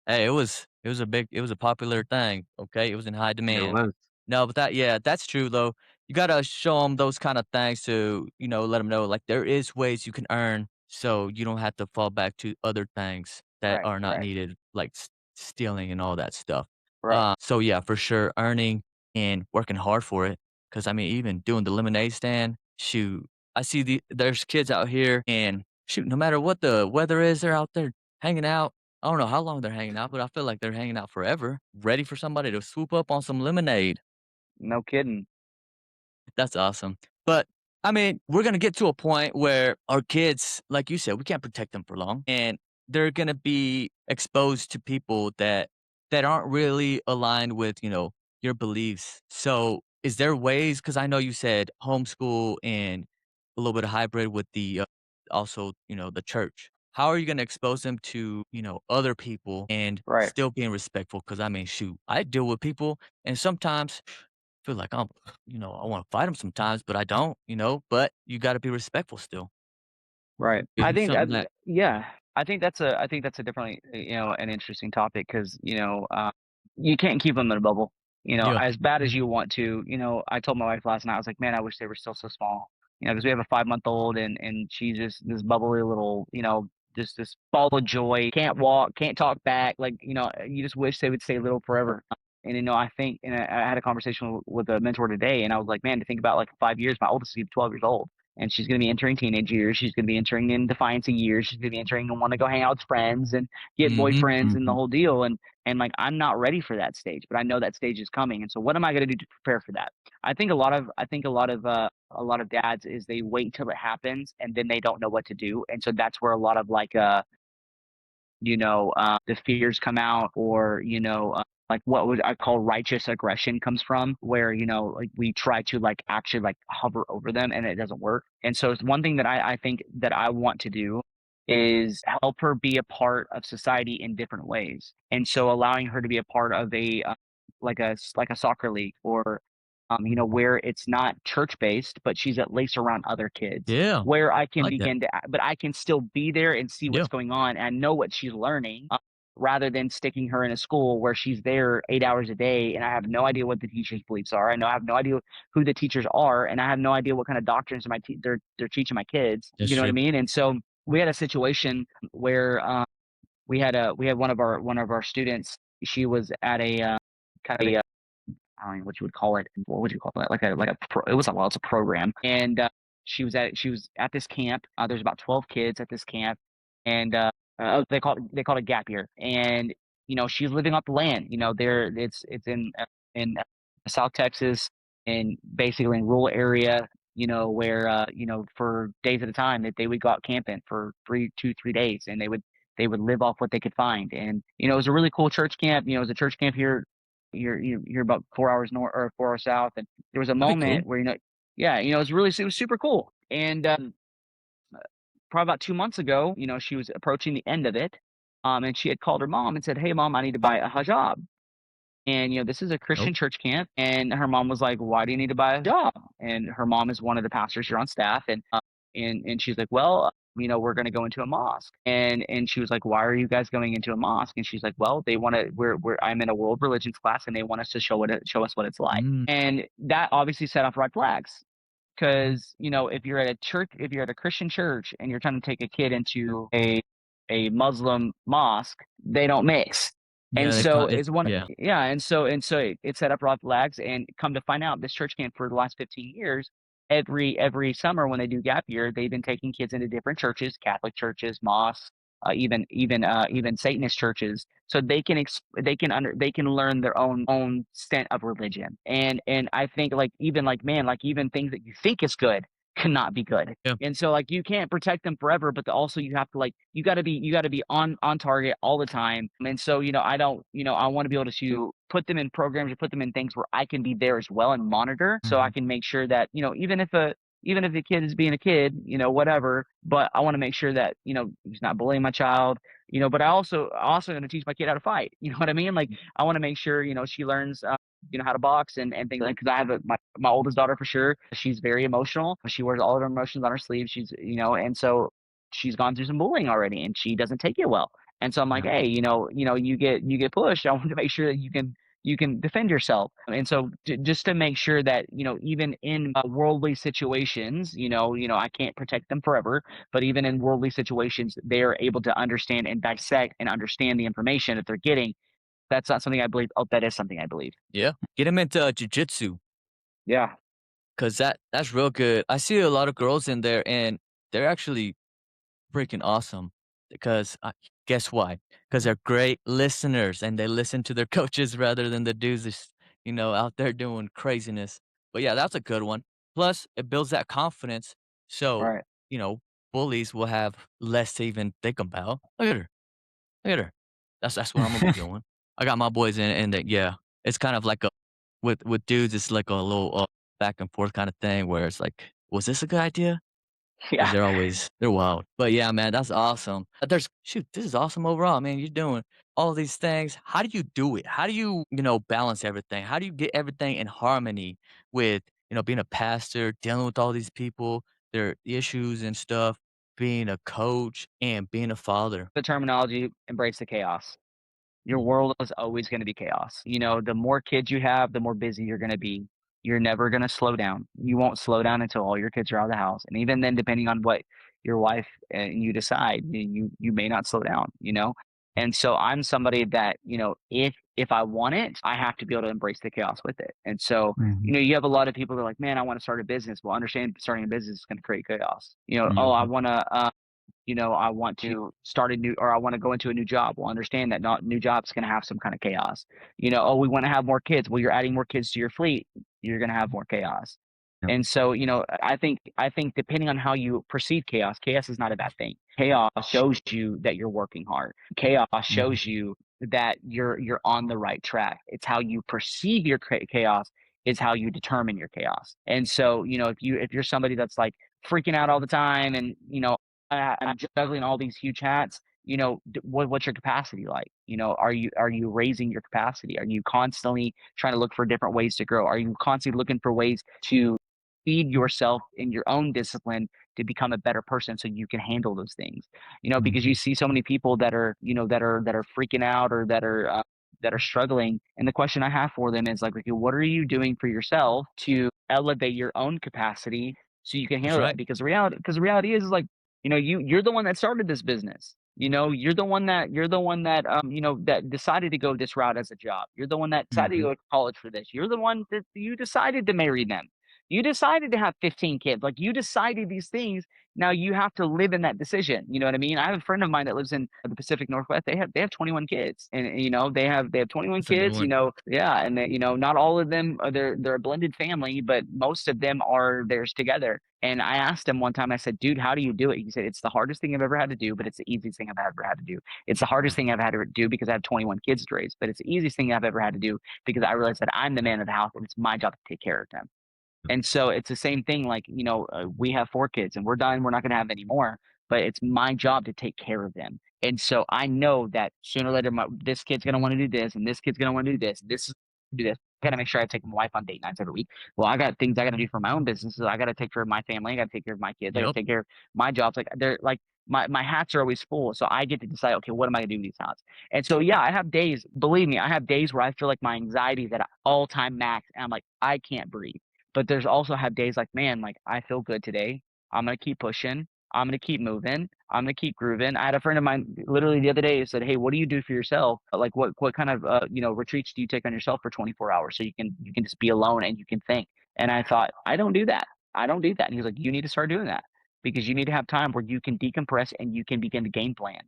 hey, it was a popular thing, okay? It was in high It demand. was. No, but yeah, that's true though. You gotta show them those kind of things to, let them know, like, there is ways you can earn so you don't have to fall back to other things that Right. are not Right. needed, like stealing and all that stuff. Right. So yeah, for sure, earning and working hard for it. Because I mean, even doing the lemonade stand, shoot, I see there's kids out here and shoot, no matter what the weather is, they're out there hanging out. I don't know how long they're hanging out, but I feel like they're hanging out forever, ready for somebody to swoop up on some lemonade. No kidding. That's awesome. But I mean, we're gonna get to a point where our kids, like you said, we can't protect them for long, and they're gonna be exposed to people that aren't really aligned with your beliefs. So, is there ways? Because I know you said homeschool and a little bit of hybrid with the also the church. How are you gonna expose them to other people and Right. still being respectful? Because I mean, shoot, I deal with people, and sometimes feel like I wanna fight him sometimes, but I don't, but you gotta be respectful still. Right. Is I it think, something that yeah, I think that's a definitely, an interesting topic because, you can't keep them in a bubble. Yeah. As bad as you want to, I told my wife last night, I was like, man, I wish they were still so small, because we have a 5-month-old and she's just this bubbly little, just this ball of joy, can't walk, can't talk back. Like, you just wish they would stay little forever. And, I think, and I had a conversation with a mentor today, and I was like, man, to think about like 5 years, my oldest is 12 years old and she's going to be entering teenage years. She's going to be entering in defiance years. She's going to be entering and want to go hang out with friends and get Mhm, boyfriends and the Mhm. whole deal. And like I'm not ready for that stage, but I know that stage is coming. And so what am I going to do to prepare for that? I think a lot of dads is they wait till it happens and then they don't know what to do. And so that's where a lot of like the fears come out, or like what would I call righteous aggression comes from, where like we try to like actually like hover over them and it doesn't work. And so it's one thing that I think that I want to do is help her be a part of society in different ways. And so allowing her to be a part of a like a soccer league, or where it's not church based, but she's at least around other kids, yeah, where I I can like that. begin to, but I can still be there and see Yeah, what's going on and know what she's learning, rather than sticking her in a school where she's there 8 hours a day and I have no idea what the teachers' beliefs are. I have no idea who the teachers are, and I have no idea what kind of doctrines they're teaching my kids. that's You know what I true. mean? And so we had a situation where we had one of our students. She was at a kind of a I don't know what you would call it. What would you call it? It was it's a program, and she was at this camp. There's about 12 kids at this camp, and they call it gap year. And she's living off the land. There it's in South Texas, and basically in rural area. Where for days at a time that they would go out camping for 3 days, and they would live off what they could find. And it was a really cool church camp. It was a church camp here. You're about 4 hours north or 4 hours south, and there was a That'd be cool. moment where yeah, it was super cool. And probably about 2 months ago, she was approaching the end of it, and she had called her mom and said, "Hey, mom, I need to buy a hijab." And this is a Nope. Christian church camp, and her mom was like, "Why do you need to buy a job?" And her mom is one of the pastors here on staff, and she's like, "Well, we're going to go into a mosque." And she was like, "Why are you guys going into a mosque?" And she's like, "Well, they want to. We're I'm in a world religions class, and they want us to show us what it's like." Mm, And that obviously set off red flags. because if you're at a church, if you're at a Christian church and you're trying to take a kid into a Muslim mosque, they don't mix. And Yeah, they so call it. is one, Yeah, yeah, and so it set up red flags. And come to find out, this church camp for the last 15 years, every summer when they do gap year, they've been taking kids into different churches, Catholic churches, mosques, even Satanist churches, so they can learn their own stint of religion. And I think, like, even like, man, like, even things that you think is good cannot be good. yeah, And so, like, you can't protect them forever, but also you have to, like, you got to be on target all the time. And so, I don't, I want to be able to put them in programs or put them in things where I can be there as well and monitor, so I mhm, can make sure that, even if the kid is being a kid, whatever, but I want to make sure that, he's not bullying my child, but I also going to teach my kid how to fight. You know what I mean? Like, I want to make sure, she learns, how to box and things like, because I have my oldest daughter for sure. She's very emotional. She wears all of her emotions on her sleeve. And so she's gone through some bullying already, and she doesn't take it well. And so I'm like, yeah, hey, you get pushed. I want to make sure that you can defend yourself. And so, just to make sure that, even in worldly situations, I can't protect them forever, but even in worldly situations, they are able to understand and dissect and understand the information that they're getting. That's not something I believe. Oh, that is something I believe. yeah. Get him into jujitsu. Yeah. 'Cause that's real good. I see a lot of girls in there, and they're actually freaking awesome because, guess why? Because 'Cause they're great listeners, and they listen to their coaches rather than the dudes that's, out there doing craziness. But yeah, that's a good one. Plus, it builds that confidence, so, Right. you know, bullies will have less to even think about. "Look at her. Look at her." That's what Imma be doing. I got my boys in, and that yeah, it's kind of like a with dudes, it's like a little, back and forth kinda thing where it's like, "Was this a good idea?" 'Cause Yeah. they're wild. But yeah, man, that's awesome. There's shoot, this is awesome overall, man. You're doing all these things. How do you do it? How do you, balance everything? How do you get everything in harmony with, being a pastor, dealing with all these people, their issues and stuff, being a coach, and being a father? The terminology, embrace the chaos. Your world is always going to be chaos. The more kids you have, the more busy you're going to be. You're never going to slow down. You won't slow down until all your kids are out of the house. And even then, depending on what your wife and you decide, you may not slow down. And so I'm somebody that, if I want it, I have to be able to embrace the chaos with it. And so, Mhm. you have a lot of people that are like, man, I want to start a business. Well, understand, starting a business is going to create chaos. Oh, Yep. I want to, I want to start a new, or I want to go into a new job. Well, understand that not new job's going to have some kind of chaos. Oh, we want to have more kids. Well, you're adding more kids to your fleet. You're going to have more chaos. Yep. And so, I think depending on how you perceive chaos, chaos is not a bad thing. Chaos shows you that you're working hard. Chaos Mhm. shows you that you're on the right track. It's how you perceive your chaos is how you determine your chaos. And so, if you're somebody that's like freaking out all the time, and I'm juggling all these huge hats. What's your capacity like? Are you raising your capacity? Are you constantly trying to look for different ways to grow? Are you constantly looking for ways to feed yourself in your own discipline to become a better person so you can handle those things? Because you Mhm. see so many people that are, that are freaking out, or that are struggling. And the question I have for them is like, okay, what are you doing for yourself to elevate your own capacity so you can That's handle that? right. Because the reality is like, you're the one that started this business. You're the one that that decided to go this route as a job. You're the one that decided to Mhm. go to college for this. You're the one that you decided to marry them. You decided to have 15 kids. Like, you decided these things. Now you have to live in that decision. You know what I mean? I have a friend of mine that lives in the Pacific Northwest. They have 21 kids, and they have 21 That's a good kids. one. Yeah, and not all of them are, they're a blended family, but most of them are theirs together. And I asked him one time. I said, "Dude, how do you do it?" He said, "It's the hardest thing I've ever had to do, but it's the easiest thing I've ever had to do. It's the hardest thing I've had to do because I have 21 kids to raise, but it's the easiest thing I've ever had to do because I realized that I'm the man of the house and it's my job to take care of them." And so it's the same thing. Like, we have 4 kids and we're done. We're not going to have any more, but it's my job to take care of them. And so I know that sooner or later, this kid's going to want to do this, and this kid's going to want to do this. This is do this. I got to make sure I take my wife on date nights every week. Well, I got things I got to do for my own business. So I got to take care of my family. I got to take care of my kids. I got to Yep. take care of my jobs. Like, they're like, my hats are always full. So I get to decide, okay, what am I going to do with these hats? And so, yeah, I have days, believe me, I have days where I feel like my anxiety is at an all time max. And I'm like, I can't breathe. But there's also have days like, man, like I feel good today. I'm gonna keep pushing. I'm gonna keep moving. I'm gonna keep grooving. I had a friend of mine literally the other day who said, "Hey, what do you do for yourself? Like, what kind of retreats do you take on yourself for 24 hours so you can just be alone and you can think?" And I thought, I don't do that. I don't do that. And he was like, "You need to start doing that because you need to have time where you can decompress and you can begin to game plan."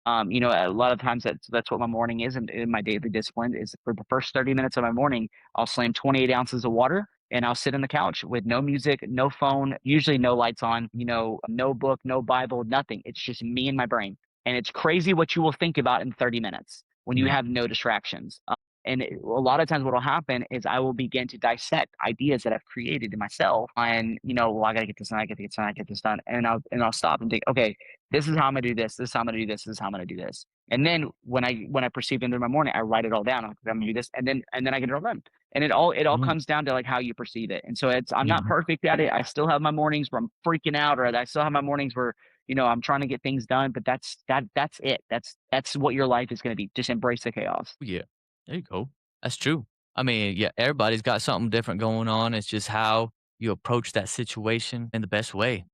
A lot of times that's what my morning is, and in my daily discipline is for the first 30 minutes of my morning, I'll slam 28 ounces of water and I'll sit on the couch with no music, no phone, usually no lights on, no book, no Bible, nothing. It's just me and my brain. And it's crazy what you will think about in 30 minutes when you Yeah. have no distractions. A lot of times what will happen is I will begin to dissect ideas that I've created in myself and, well, I got to get this done. I got to get this done. I get this done. And I'll stop and think, okay, this is how I'm going to do this. This is how I'm going to do this. This is how I'm going to do this. And then when I perceive into my morning, I write it all down. I'm going to do this. And then I get it all done. And it all Mm, comes down to like how you perceive it. And so I'm yeah. not perfect at it. I still have my mornings where I'm freaking out, or I still have my mornings where, I'm trying to get things done, but that's it. That's what your life is going to be. Just embrace the chaos. Yeah. There you go. That's true. I mean, yeah, everybody's got something different going on. It's just how you approach that situation in the best way.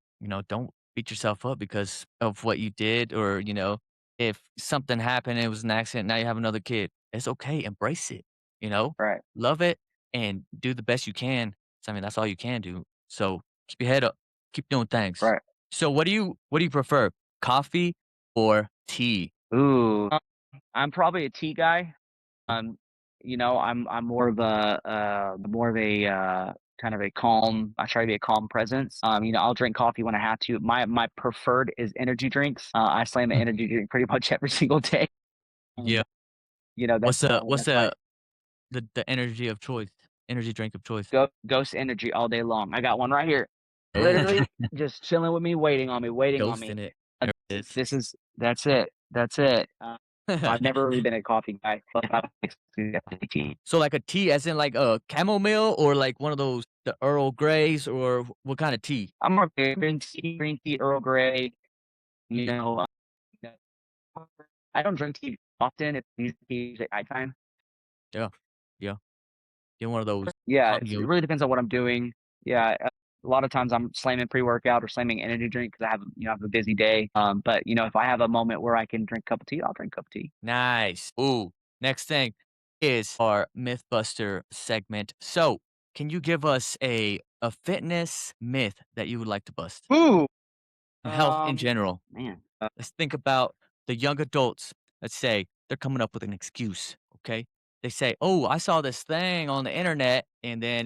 Don't beat yourself up because of what you did, or, if something happened and it was an accident, now you have another kid. It's okay. Embrace it, you know, Right. love it and do the best you can. So, I mean, that's all you can do. So keep your head up, keep doing things. Right. So what do you prefer? Coffee or tea? Ooh, I'm probably a tea guy. Um, I'm more of a kind of a calm. I try to be a calm presence. I'll drink coffee when I have to. My preferred is energy drinks. I slam an energy drink pretty much every single day. Yeah. Um, that's What's that's my the energy of choice, energy drink of choice? ghost energy all day long. I got one right here, Oh, literally just chilling with me, waiting on me, waiting on ghost me. in it. Uh, There it is. This is that's it. That's it. I've never really been a coffee guy, but I'm definitely tea. So, like a tea as in like a chamomile or like one of those, the Earl Greys, or what kind of tea? I'm more green tea, Earl Grey. You know, I don't drink tea often. It's usually at nighttime. Yeah. Yeah. Get one of those Yeah, hot it yoke. really depends on what I'm doing. Yeah, a lot of times I'm slamming pre-workout or slamming energy drink because I have a busy day. But if I have a moment where I can drink a cup of tea, I'll drink a cup of tea. Nice. Ooh, next thing is our Mythbuster segment. So, can you give us a fitness myth that you would like to bust? Ooh, Health in general. man. Let's think about the young adults. Let's say they're coming up with an excuse, okay? They say, "Oh, I saw this thing on the internet," and then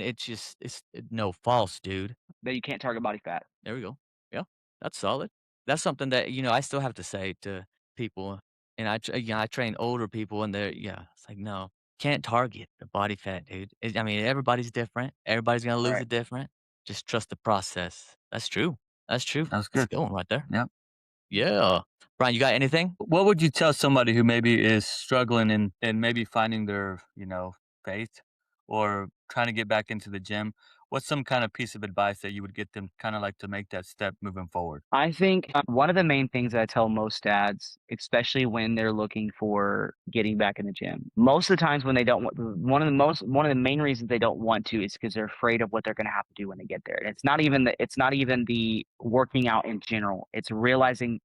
no, false, dude. That you can't target body fat. There we go. Yeah, that's solid. That's something that, I still have to say to people, and I train older people, and it's like, "No, can't target the body fat, dude." I mean, everybody's different. Everybody's gonna lose Right. it different. Just trust the process. That's true. That's true. That's That's a good. good one right there. Yep. Yeah. Brian, you got anything? What would you tell somebody who maybe is struggling and maybe finding their, faith or trying to get back into the gym? What's some kind of piece of advice that you would get them kind of like to make that step moving forward? I think one of the main things that I tell most dads, especially when they're looking for getting back in the gym, most of the times when they don't want, one of the main reasons they don't want to is because they're afraid of what they're going to have to do when they get there. And it's not even the working out in general. It's realizing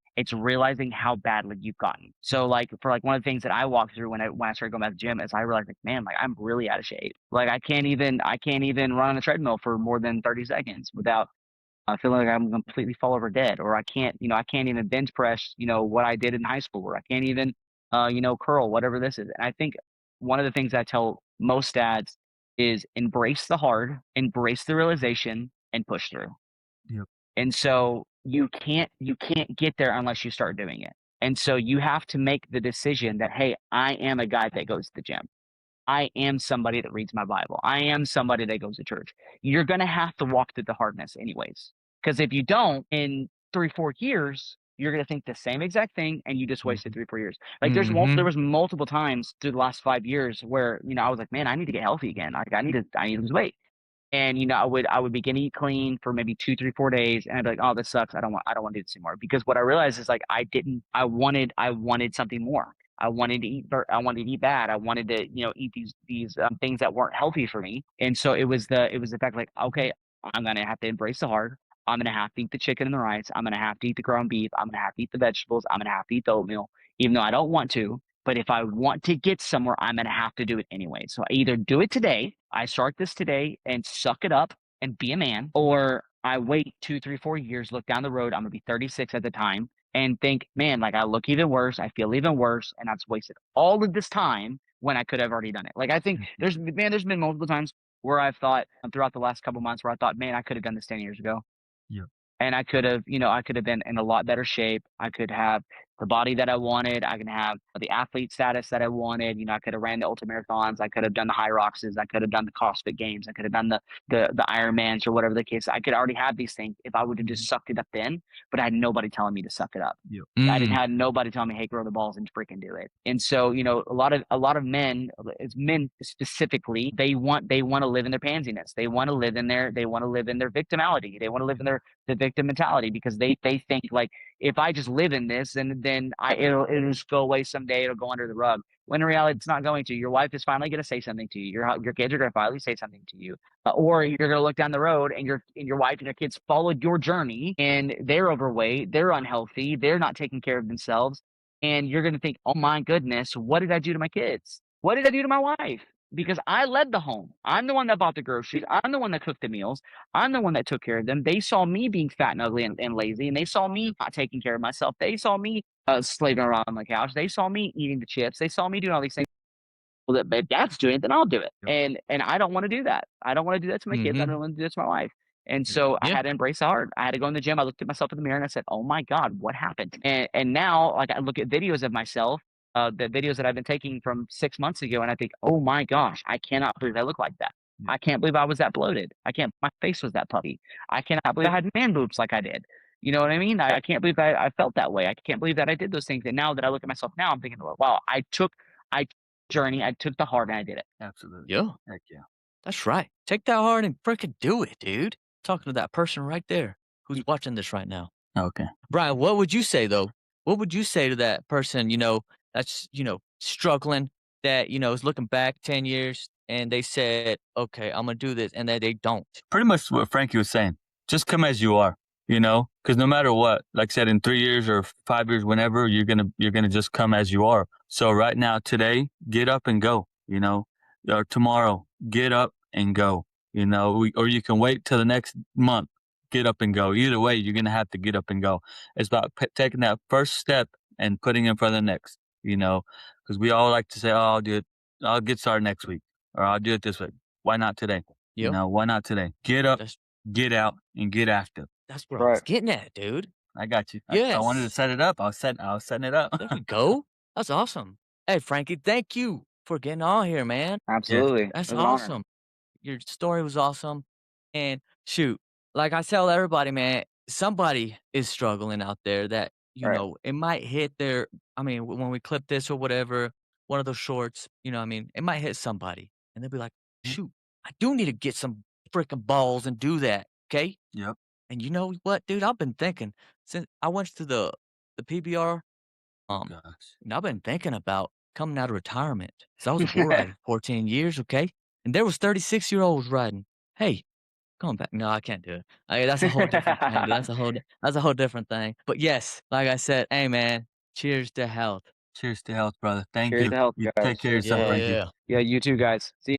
how badly you've gotten. So like for like one of the things that I walked through when I started going back to the gym is I realized like, man, like I'm really out of shape. Like I can't even run on a treadmill for more than 30 seconds without I feel like I'm completely fall over dead, or I can't even bench press, what I did in high school, or I can't even, curl, whatever this is. And I think one of the things I tell most dads is embrace the hard, embrace the realization, and push through. Yep. And so you can't get there unless you start doing it. And so you have to make the decision that, hey, I am a guy that goes to the gym. I am somebody that reads my Bible. I am somebody that goes to church. You're going to have to walk through the hardness anyways. Because if you don't, in 3, 4 years, you're going to think the same exact thing and you just wasted 3, 4 years. Like there Mhm. was multiple times through the last 5 years where, I was like, man, I need to get healthy again. Like I need to lose weight. And I would begin to eat clean for maybe 2, 3, 4 days, and I'd be like, oh, this sucks. I don't want to do this anymore. Because what I realized is like I wanted something more. I wanted to eat bad. I wanted to, eat these things that weren't healthy for me. And so it was the fact like, okay, I'm gonna have to embrace the hard. I'm gonna have to eat the chicken and the rice. I'm gonna have to eat the ground beef. I'm gonna have to eat the vegetables. I'm gonna have to eat the oatmeal, even though I don't want to. But if I want to get somewhere, I'm gonna have to do it anyway. So I either do it today, I start this today and suck it up and be a man, or I wait 2, 3, 4 years, look down the road. I'm gonna be 36 at the time and think, man, like I look even worse, I feel even worse, and I've wasted all of this time when I could have already done it. Like I think there's been multiple times where I've thought throughout the last couple months where I thought, man, I could have done this 10 years ago. Yeah. And I could have, I could have been in a lot better shape. I could have the body that I wanted. I can have the athlete status that I wanted. I could have ran the ultra marathons. I could have done the high roxes. I could have done the CrossFit games. I could have done the Ironmans or whatever the case. I could already have these things if I would have just sucked it up then, but I had nobody telling me to suck it up. Yeah. I didn't have nobody telling me, hey, grow the balls and freaking do it. And so, a lot of men, specifically, they want to live in their pansiness. They want to live in their victimality. They want to live in the victim mentality because they think like, if I just live in this, then it'll just go away someday. It'll go under the rug. When in reality, it's not going to. Your wife is finally going to say something to you. Your kids are going to finally say something to you, or you're going to look down the road and your wife and your kids followed your journey and they're overweight, they're unhealthy, they're not taking care of themselves, and you're going to think, oh my goodness, what did I do to my kids? What did I do to my wife? Because I led the home. I'm the one that bought the groceries. I'm the one that cooked the meals. I'm the one that took care of them. They saw me being fat and ugly and lazy, and they saw me not taking care of myself. They saw me slaving around on the couch. They saw me eating the chips. They saw me doing all these things. Well, if Dad's doing it, then I'll do it. Yep. And I don't want to do that. I don't want to do that to my kids. I don't want to do that to my wife. And so I had to embrace the hard. I had to go in the gym. I looked at myself in the mirror and I said, "Oh my God, what happened?" And now, like, I look at videos of myself, the videos that I've been taking from 6 months ago, and I think, "Oh my gosh, I cannot believe I look like that. I can't believe I was that bloated. My face was that puffy. I cannot believe I had man boobs like I did." You know what I mean? I can't believe I felt that way. I can't believe that I did those things. And now that I look at myself now, I'm thinking, wow, I journey. I took the hard and I did it. Absolutely. Yeah. Heck yeah. That's right. Take that hard and freaking do it, dude. Talking to that person right there who's watching this right now. Okay. Brian, what would you say though? What would you say to that person, that's, struggling, that, is looking back 10 years and they said, okay, I'm going to do this, and that they don't? Pretty much what Frankie was saying. Just come as you are, because no matter what, like I said, in 3 years or 5 years, whenever, you're gonna just come as you are. So right now, today, get up and go, or tomorrow, get up and go, or you can wait till the next month, get up and go. Either way, you're gonna have to get up and go. It's about taking that first step and putting in front of the next, because we all like to say, oh, I'll get started next week, or I'll do it this week. Why not today? Yep. Why not today? Get up, get out, and get active. That's what I was getting at, dude. I got you. Yes. I wanted to set it up. I was setting it up. There we go. That's awesome. Hey, Frankie, thank you for getting on here, man. Absolutely. That's It was an honor. awesome. Your story was awesome. And shoot, like I tell everybody, man, somebody is struggling out there that, Right. It might hit when we clip this or whatever, one of those shorts, it might hit somebody. And they'll be like, shoot, I do need to get some freaking balls and do that. Okay. Yep. And you know what, dude? I've been thinking since I went to the PBR. Gosh. And I've been thinking about coming out of retirement. So I was a bull rider 14 years, okay? And there was 36-year-olds riding. Hey, come back. No, I can't do it. That's a whole different thing. Dude. That's a whole different thing. But yes, like I said, hey man, cheers to health. Cheers to health, brother. Thank Cheers you. to health, You guys. take care of yourself, Yeah, Frankie. yeah. Yeah, you too, guys. See